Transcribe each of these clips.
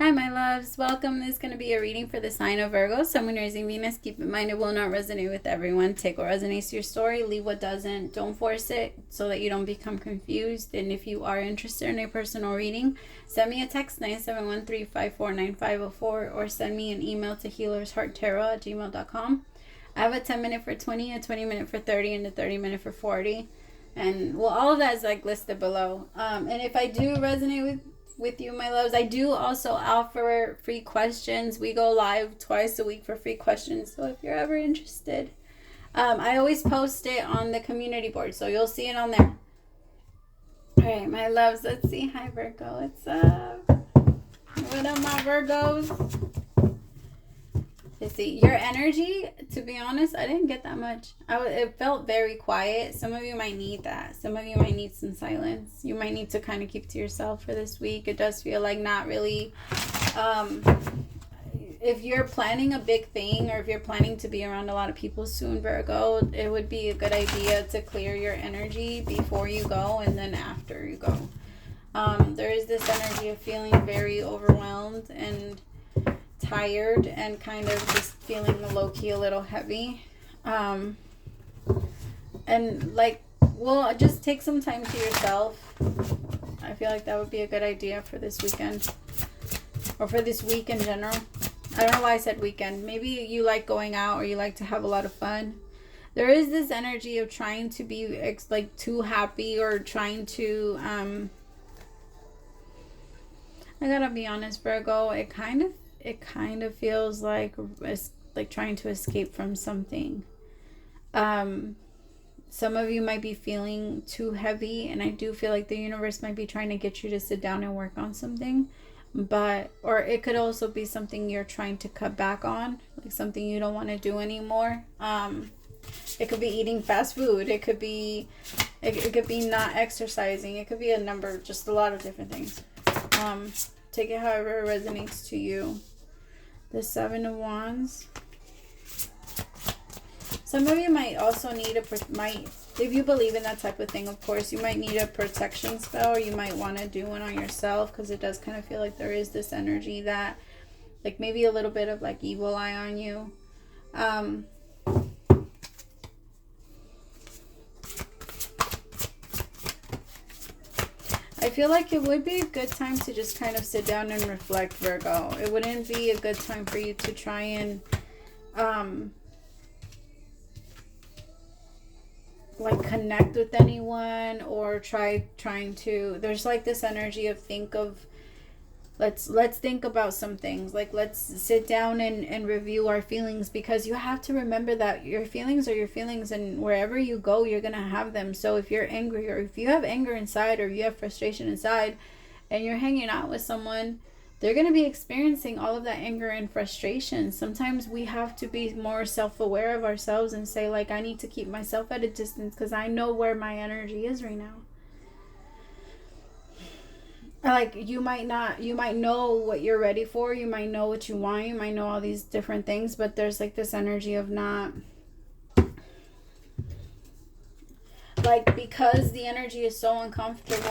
Hi, my loves. Welcome. This is going to be a reading for the sign of Virgo, Sun, Moon, Rising, Venus. Keep in mind it will not resonate with everyone. Take what resonates to your story. Leave what doesn't. Don't force it so that you don't become confused. And if you are interested in a personal reading, send me a text 971-354-9504 or send me an email to HealersHeartTarot@gmail.com. I have a 10-minute for 20, a 20-minute for 30, and a 30-minute for 40. And well, all of that is like listed below. And if I do resonate with you, my loves, I do also offer free questions. We go live twice a week for free questions, so if you're ever interested, I always post it on the community board, so you'll see it on there. All right, my loves, let's see. Hi, Virgo. What's up? What up, my Virgos? Let's see. Your energy, to be honest, I didn't get that much. It felt very quiet. Some of you might need that. Some of you might need some silence. You might need to kind of keep to yourself for this week. It does feel like not really, if you're planning a big thing or if you're planning to be around a lot of people soon, Virgo, it would be a good idea to clear your energy before you go and then after you go. There is this energy of feeling very overwhelmed and tired and kind of just feeling low-key a little heavy, and like, well, just take some time to yourself. I feel like that would be a good idea for this weekend or for this week in general. I don't know why I said weekend. Maybe you like going out or you like to have a lot of fun. There is this energy of trying to be like too happy or trying to I gotta be honest, Virgo, it kind of feels like trying to escape from something. Some of you might be feeling too heavy, and I do feel like the universe might be trying to get you to sit down and work on something, or it could also be something you're trying to cut back on, like something you don't want to do anymore. It could be eating fast food. It could be not exercising. It could be just a lot of different things. Take it however it resonates to you. The 7 of Wands. Some of you might also need if you believe in that type of thing, of course, you might need a protection spell, or you might want to do one on yourself, because it does kind of feel like there is this energy that, like, maybe a little bit of like evil eye on you. I feel like it would be a good time to just kind of sit down and reflect, Virgo. It wouldn't be a good time for you to try and like connect with anyone or trying to, there's like this energy of let's think about some things. Like, let's sit down and review our feelings, because you have to remember that your feelings are your feelings, and wherever you go, you're going to have them. So if you're angry, or if you have anger inside, or you have frustration inside, and you're hanging out with someone, they're going to be experiencing all of that anger and frustration. Sometimes we have to be more self-aware of ourselves and say, like, I need to keep myself at a distance because I know where my energy is right now. Like, you might know what you're ready for, you might know what you want, you might know all these different things, but there's like this energy of not, like, because the energy is so uncomfortable,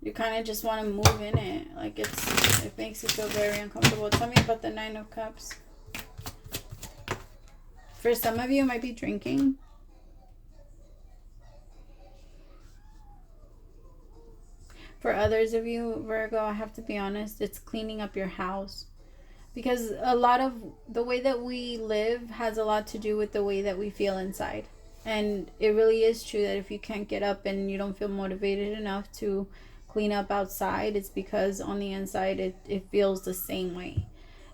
you kind of just want to move in it. Like, it makes you feel very uncomfortable. Tell me about the 9 of Cups. For some of you, it might be drinking. For others of you, Virgo, I have to be honest, it's cleaning up your house. Because a lot of the way that we live has a lot to do with the way that we feel inside. And it really is true that if you can't get up and you don't feel motivated enough to clean up outside, it's because on the inside it feels the same way.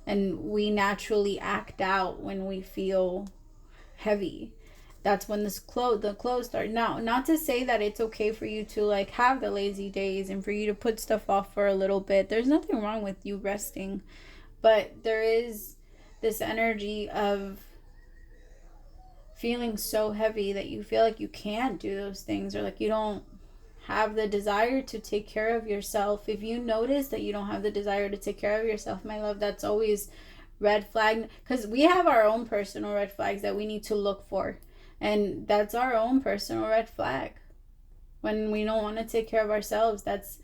And we naturally act out when we feel heavy. That's when the clothes start. Now, not to say that it's okay for you to like have the lazy days and for you to put stuff off for a little bit. There's nothing wrong with you resting. But there is this energy of feeling so heavy that you feel like you can't do those things, or like you don't have the desire to take care of yourself. If you notice that you don't have the desire to take care of yourself, my love, that's always red flag. Because we have our own personal red flags that we need to look for. And that's our own personal red flag. When we don't want to take care of ourselves, that's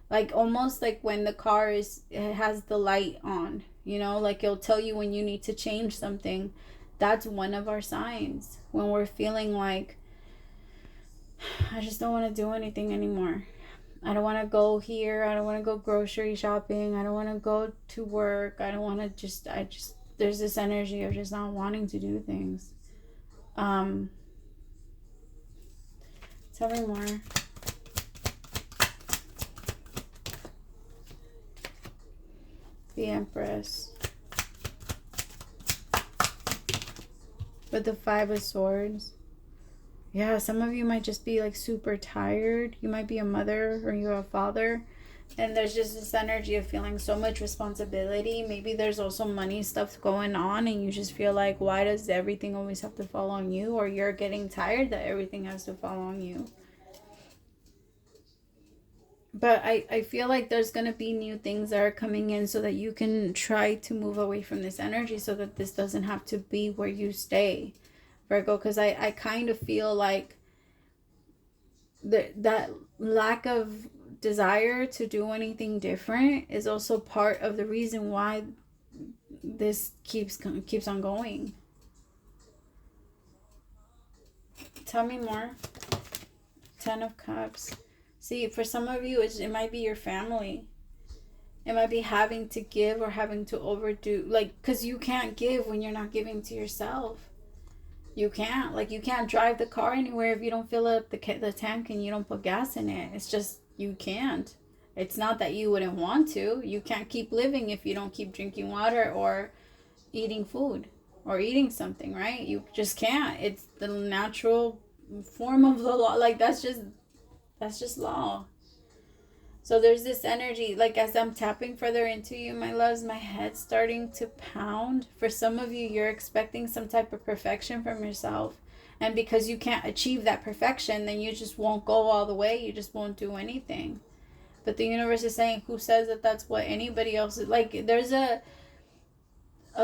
Like almost like when the car it has the light on, you know, like it'll tell you when you need to change something. That's one of our signs. When we're feeling like, I just don't want to do anything anymore. I don't want to go here. I don't want to go grocery shopping. I don't want to go to work. I don't want to there's this energy of just not wanting to do things. Tell me more. The Empress. With the Five of Swords. Yeah, some of you might just be like super tired. You might be a mother or you're a father. And there's just this energy of feeling so much responsibility. Maybe there's also money stuff going on and you just feel like, why does everything always have to fall on you? Or you're getting tired that everything has to fall on you. But I feel like there's going to be new things that are coming in so that you can try to move away from this energy so that this doesn't have to be where you stay, Virgo. Because I kind of feel like that lack of desire to do anything different is also part of the reason why this keeps on going. Tell me more. Ten of Cups. See, for some of you, it might be your family. It might be having to give or having to overdo. Like, because you can't give when you're not giving to yourself. You can't. Like, you can't drive the car anywhere if you don't fill up the tank and you don't put gas in it. It's just, you can't. It's not that you wouldn't want to. You can't keep living if you don't keep drinking water or eating food or eating something, right? You just can't. It's the natural form of the law. Like, that's just law. So there's this energy, like as I'm tapping further into you, my loves, my head's starting to pound. For some of you, you're expecting some type of perfection from yourself. And because you can't achieve that perfection, then you just won't go all the way. You just won't do anything. But the universe is saying, who says that that's what anybody else is? Like, there's a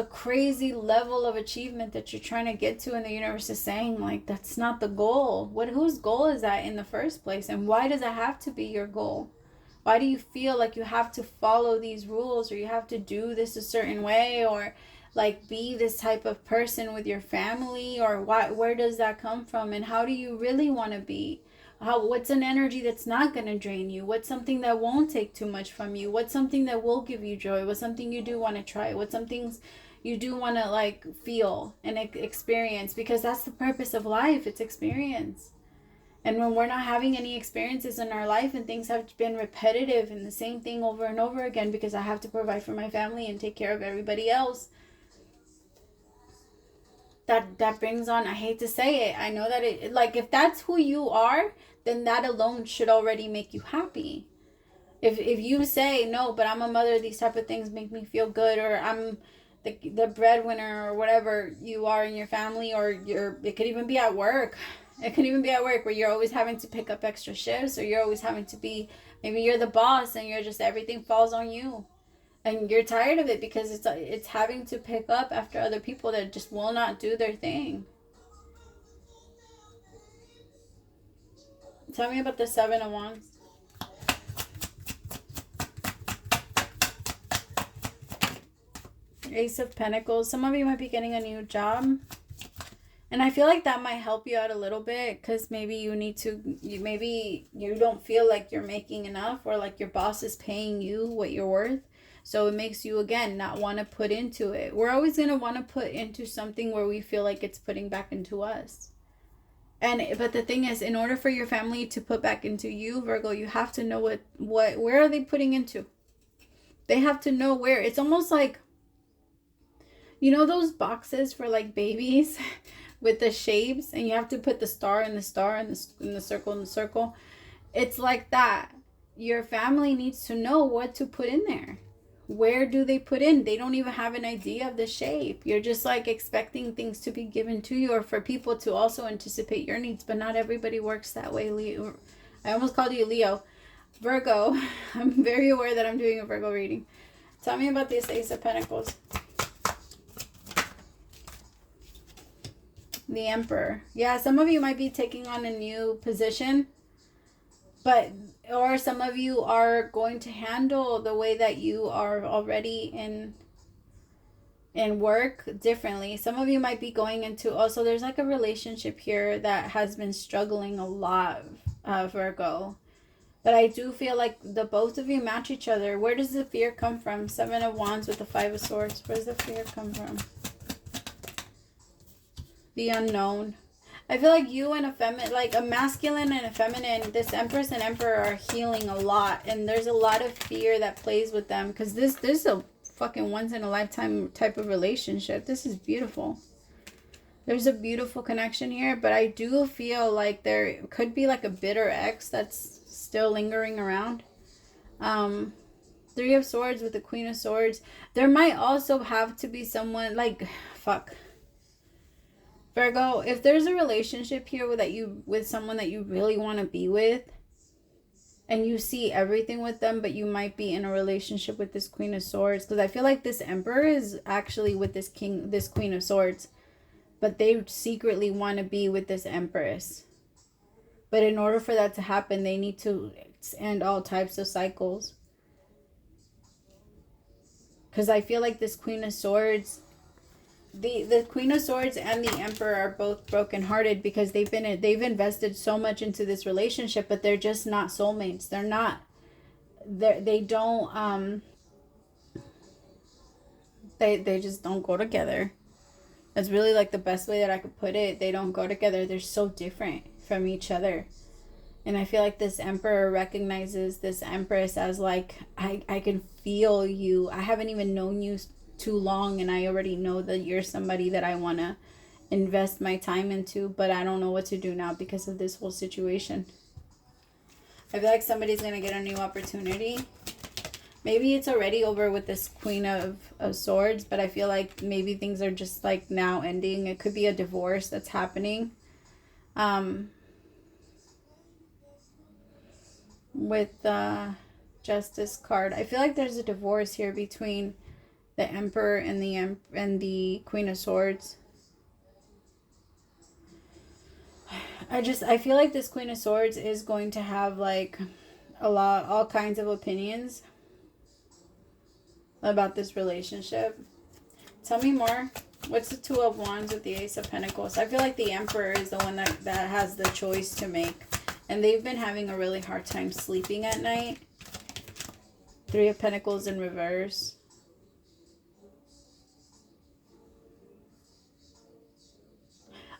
crazy level of achievement that you're trying to get to, and the universe is saying, like, that's not the goal. Whose goal is that in the first place? And why does it have to be your goal? Why do you feel like you have to follow these rules, or you have to do this a certain way, or like be this type of person with your family? Or where does that come from? And how do you really want to be? What's an energy that's not going to drain you? What's something that won't take too much from you? What's something that will give you joy? What's something you do want to try? What's some things you do want to like feel and experience? Because that's the purpose of life. It's experience. And when we're not having any experiences in our life and things have been repetitive and the same thing over and over again because I have to provide for my family and take care of everybody else, that brings on, I hate to say it, I know that it, like, if that's who you are, then that alone should already make you happy. If you say, no, but I'm a mother, these type of things make me feel good, or I'm the breadwinner, or whatever you are in your family, or it could even be at work. It could even be at work where you're always having to pick up extra shifts, or you're always having to be, maybe you're the boss and you're just, everything falls on you. And you're tired of it because it's having to pick up after other people that just will not do their thing. Tell me about the Seven of Wands. Ace of Pentacles. Some of you might be getting a new job. And I feel like that might help you out a little bit, because maybe maybe you don't feel like you're making enough, or like your boss is paying you what you're worth. So it makes you, again, not want to put into it. We're always going to want to put into something where we feel like it's putting back into us. But the thing is, in order for your family to put back into you, Virgo, you have to know where are they putting into? They have to know where. It's almost like, you know those boxes for like babies with the shapes, and you have to put the star in the star and the circle in the circle. It's like that. Your family needs to know what to put in there. Where do they put in? They don't even have an idea of the shape. You're just like expecting things to be given to you, or for people to also anticipate your needs, but not everybody works that way. Leo, I almost called you Leo. Virgo, I'm very aware that I'm doing a Virgo reading. Tell me about this Ace of Pentacles. The Emperor. Yeah, some of you might be taking on a new position. But, or some of you are going to handle the way that you are already in work differently. Some of you might be going into, also there's like a relationship here that has been struggling a lot, Virgo. But I do feel like the both of you match each other. Where does the fear come from? 7 of Wands with the 5 of Swords. Where does the fear come from? The unknown. I feel like you and a feminine, like a masculine and a feminine, this Empress and Emperor are healing a lot. And there's a lot of fear that plays with them. Because this is a fucking once in a lifetime type of relationship. This is beautiful. There's a beautiful connection here. But I do feel like there could be like a bitter ex that's still lingering around. 3 of Swords with the Queen of Swords. There might also have to be someone like, fuck, Virgo, if there's a relationship here with someone that you really want to be with, and you see everything with them, but you might be in a relationship with this Queen of Swords, because I feel like this Emperor is actually with this Queen of Swords, but they secretly want to be with this Empress. But in order for that to happen, they need to end all types of cycles. Because I feel like this Queen of Swords, the Queen of Swords and the Emperor are both brokenhearted because they've invested so much into this relationship, but they're just not soulmates. They're not. They don't. They just don't go together. That's really like the best way that I could put it. They don't go together. They're so different from each other. And I feel like this Emperor recognizes this Empress as like, I can feel you. I haven't even known you too long, and I already know that you're somebody that I want to invest my time into, but I don't know what to do now because of this whole situation. I feel like somebody's going to get a new opportunity. Maybe it's already over with this Queen of Swords, but I feel like maybe things are just like now ending. It could be a divorce that's happening. With the Justice card, I feel like there's a divorce here between the Emperor and the Queen of Swords. I feel like this Queen of Swords is going to have like all kinds of opinions about this relationship. Tell me more. What's the 2 of Wands with the Ace of Pentacles? I feel like the Emperor is the one that has the choice to make. And they've been having a really hard time sleeping at night. 3 of Pentacles in reverse.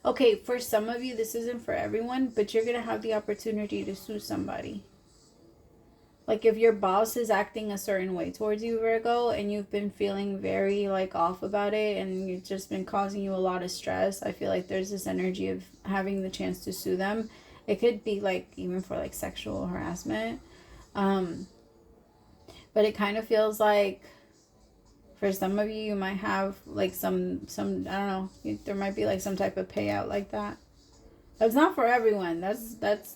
Okay, for some of you, this isn't for everyone, but you're going to have the opportunity to sue somebody. Like if your boss is acting a certain way towards you, Virgo, and you've been feeling very like off about it, and it's just been causing you a lot of stress, I feel like there's this energy of having the chance to sue them. It could be like even for like sexual harassment. But it kind of feels like for some of you, you might have like some, I don't know, there might be like some type of payout like that. That's not for everyone. That's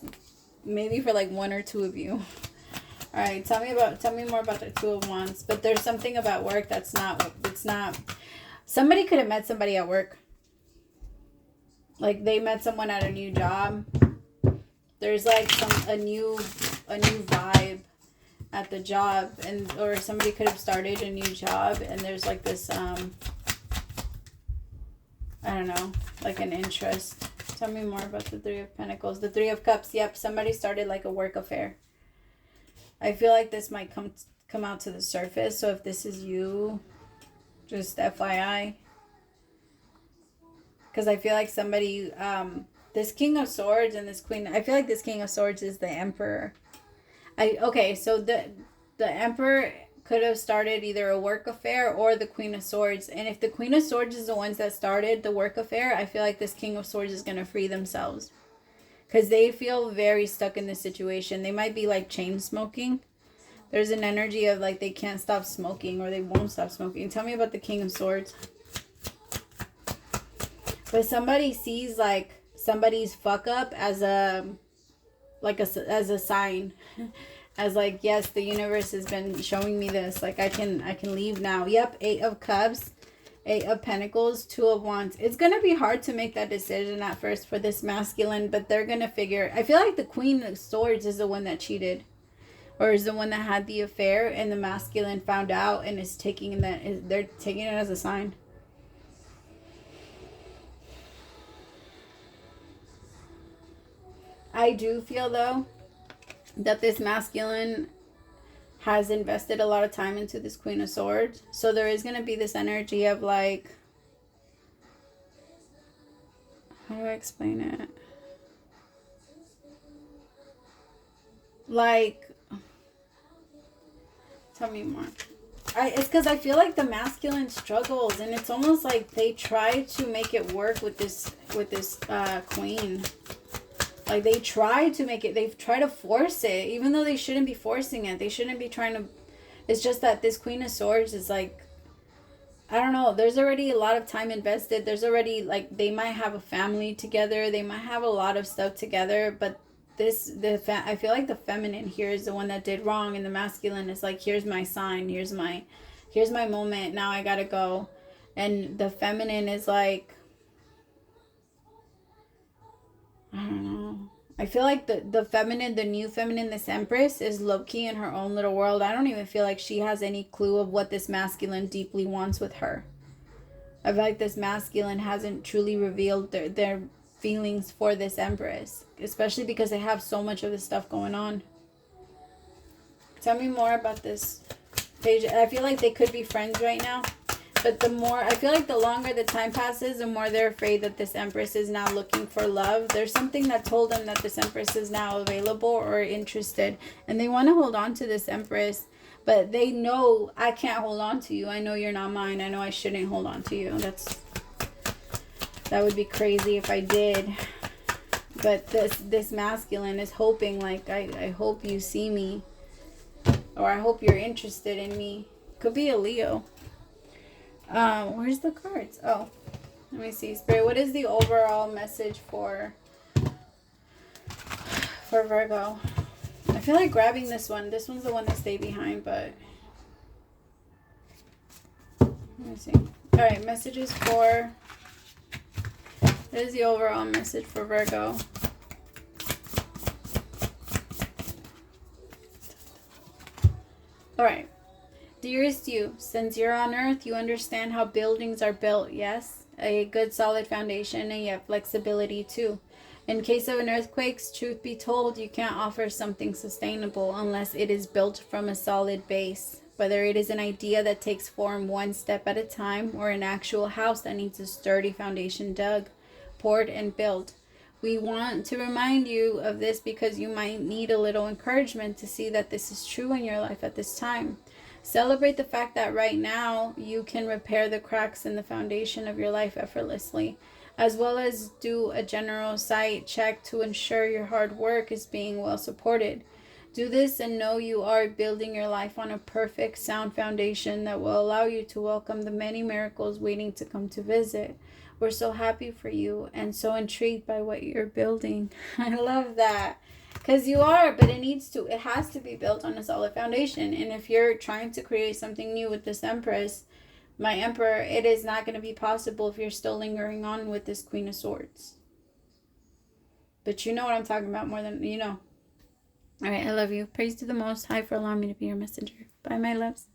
maybe for like 1 or 2 of you. All right, tell me more about the 2 of Wands. But there's something about work it's not, somebody could have met somebody at work. Like they met someone at a new job. There's like a new vibe at the job, or somebody could have started a new job, and there's like this I don't know, like an interest. Tell me more about the 3 of Pentacles. The 3 of Cups. Yep, somebody started like a work affair. I feel like this might come out to the surface. So if this is you, just FYI. Because I feel like somebody, this King of Swords and this Queen, I feel like this King of Swords is the Emperor. Okay, so the Emperor could have started either a work affair or the Queen of Swords. And if the Queen of Swords is the ones that started the work affair, I feel like this King of Swords is going to free themselves. Because they feel very stuck in this situation. They might be like chain smoking. There's an energy of like they can't stop smoking or they won't stop smoking. Tell me about the King of Swords. But somebody sees like somebody's fuck up as a sign, as like, yes, the universe has been showing me this. Like I can leave now. Yep, 8 of Cups. Eight of Pentacles, Two of Wands. It's going to be hard to make that decision at first for this masculine, but they're going to figure. I feel like the Queen of Swords is the one that cheated, or is the one that had the affair, and the masculine found out and is taking that. They're taking it as a sign. I do feel, though, that this masculine has invested a lot of time into this Queen of Swords. So there is going to be this energy of like, how do I explain it? Like, tell me more. It's because I feel like the masculine struggles, and it's almost like they try to make it work with this queen. Like, they try to make it, they try to force it, even though they shouldn't be forcing it. They shouldn't be trying to, it's just that this Queen of Swords is like, I don't know, there's already a lot of time invested. There's already, like, they might have a family together. They might have a lot of stuff together, but I feel like the feminine here is the one that did wrong, and the masculine is like, here's my sign, here's my moment, now I gotta go. And the feminine is like, I don't know. I feel like the feminine, the new feminine, this Empress, is low-key in her own little world. I don't even feel like she has any clue of what this masculine deeply wants with her. I feel like this masculine hasn't truly revealed their feelings for this Empress, especially because they have so much of this stuff going on. Tell me more about this page. I feel like they could be friends right now. But the more, I feel like the longer the time passes, the more they're afraid that this Empress is now looking for love. There's something that told them that this Empress is now available or interested. And they want to hold on to this Empress. But they know, I can't hold on to you. I know you're not mine. I know I shouldn't hold on to you. That would be crazy if I did. But this masculine is hoping, like, I hope you see me. Or I hope you're interested in me. Could be a Leo. Where's the cards? Oh, let me see. Spirit, what is the overall message for Virgo? I feel like grabbing this one. This one's the one that stayed behind, but let me see. All right, messages for, what is the overall message for Virgo? All right. Dearest you, since you're on Earth, you understand how buildings are built, yes? A good solid foundation, and yet flexibility too. In case of an earthquake, truth be told, you can't offer something sustainable unless it is built from a solid base. Whether it is an idea that takes form one step at a time, or an actual house that needs a sturdy foundation dug, poured, and built. We want to remind you of this because you might need a little encouragement to see that this is true in your life at this time. Celebrate the fact that right now you can repair the cracks in the foundation of your life effortlessly, as well as do a general site check to ensure your hard work is being well supported. Do this and know you are building your life on a perfect, sound foundation that will allow you to welcome the many miracles waiting to come to visit. We're so happy for you and so intrigued by what you're building. I love that. Because you are, but it has to be built on a solid foundation. And if you're trying to create something new with this Empress, my Emperor, it is not going to be possible if you're still lingering on with this Queen of Swords. But you know what I'm talking about more than you know. All right, I love you. Praise to the Most High for allowing me to be your messenger. Bye, my loves.